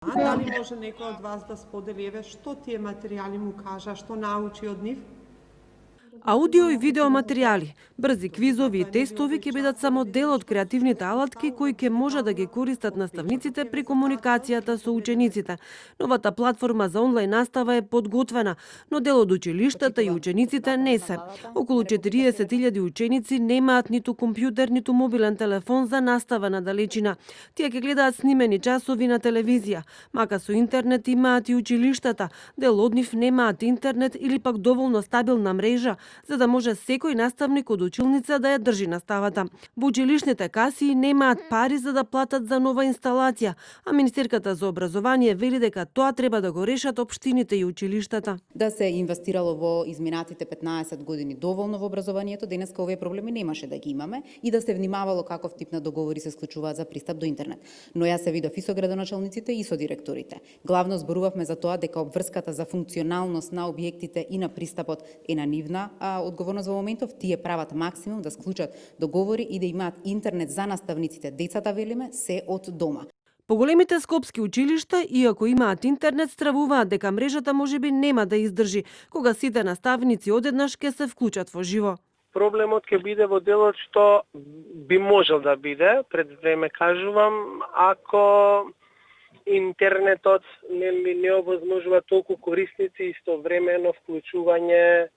Дали може некој од вас да сподели еве што тие материјали му кажа, што научи од нив? Аудио и видео материјали, брзи квизови и тестови ќе бидат само дел од креативните алатки кои ќе може да ги користат наставниците при комуникацијата со учениците. Новата платформа за онлайн настава е подготвена, но дел од училиштата и учениците не се. Околу 40.000 ученици немаат ниту компјутер, ниту мобилен телефон за настава на далечина. Тие ќе гледаат снимени часови на телевизија, мака со интернет имаат и училиштата. Дел од нив немаат интернет или пак доволно стабилна мрежа, за да може секој наставник од училница да ја држи наставата. Во училишните каси немаат пари за да платат за нова инсталација, а Министерката за образование вели дека тоа треба да го решат општините и училиштата. Да се инвестирало во изминатите 15 години доволно во образованието, денеска овие проблеми немаше да ги имаме и да се внимавало каков тип на договори се склучуваат за пристап до интернет. Но јас се видов и со градоначалниците и со директорите. Главно зборувавме за тоа дека обврската за функционалност на објектите и на пристапот е на нивна одговорност во моментов. Тие прават максимум да склучат договори и да имаат интернет за наставниците. Децата, велиме, се од дома. Поголемите скопски училишта, иако имаат интернет, стравуваат дека мрежата можеби нема да издржи, кога сите наставници одеднаш ќе се вклучат во живо. Проблемот ќе биде во делот што би можел да биде, пред време кажувам, ако интернетот не овозможува толку корисници истовремено вклучување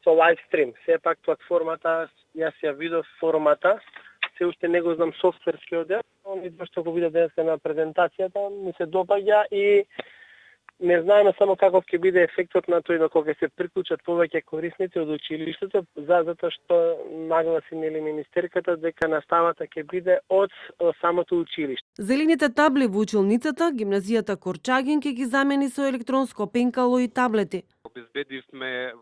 со лайвстрим. Сепак платформата, јас ја видов формата, се уште не го знам софтверскиот дел, но што го видов денеска на презентацијата, ми се допаѓа и не знаеме само каков ќе биде ефектот на тој кога се приклучат повеќе корисници од училиштето, затоа што нагласи нели министерката дека наставата ќе биде од самото училиште. Зелените табли во училницата, гимназијата Корчагин ќе ги замени со електронско пенкало и таблети. Обезбедивме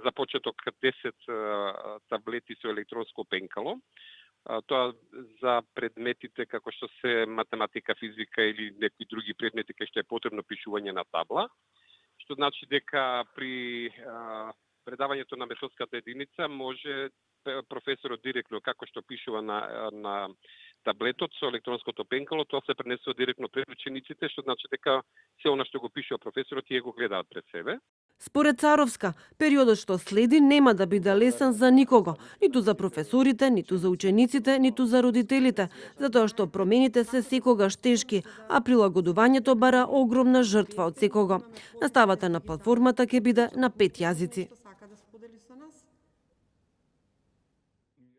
за почеток 10 таблети со електронско пенкало. Тоа за предметите како што се математика, физика или некои други предмети кај што е потребно пишување на табла, што значи дека при предавањето на методската единица може професорот директно како што пишува на таблетот со електронското пенкало, тоа се пренесува директно пред учениците, што значи дека се она што го пишува професорот тие го гледаат пред себе. Според Царовска, периодот што следи нема да биде лесен за никого, ниту за професорите, ниту за учениците, ниту за родителите, затоа што промените се секогаш тешки, а прилагодувањето бара огромна жртва од секого. Наставата на платформата ќе биде на 5 јазици.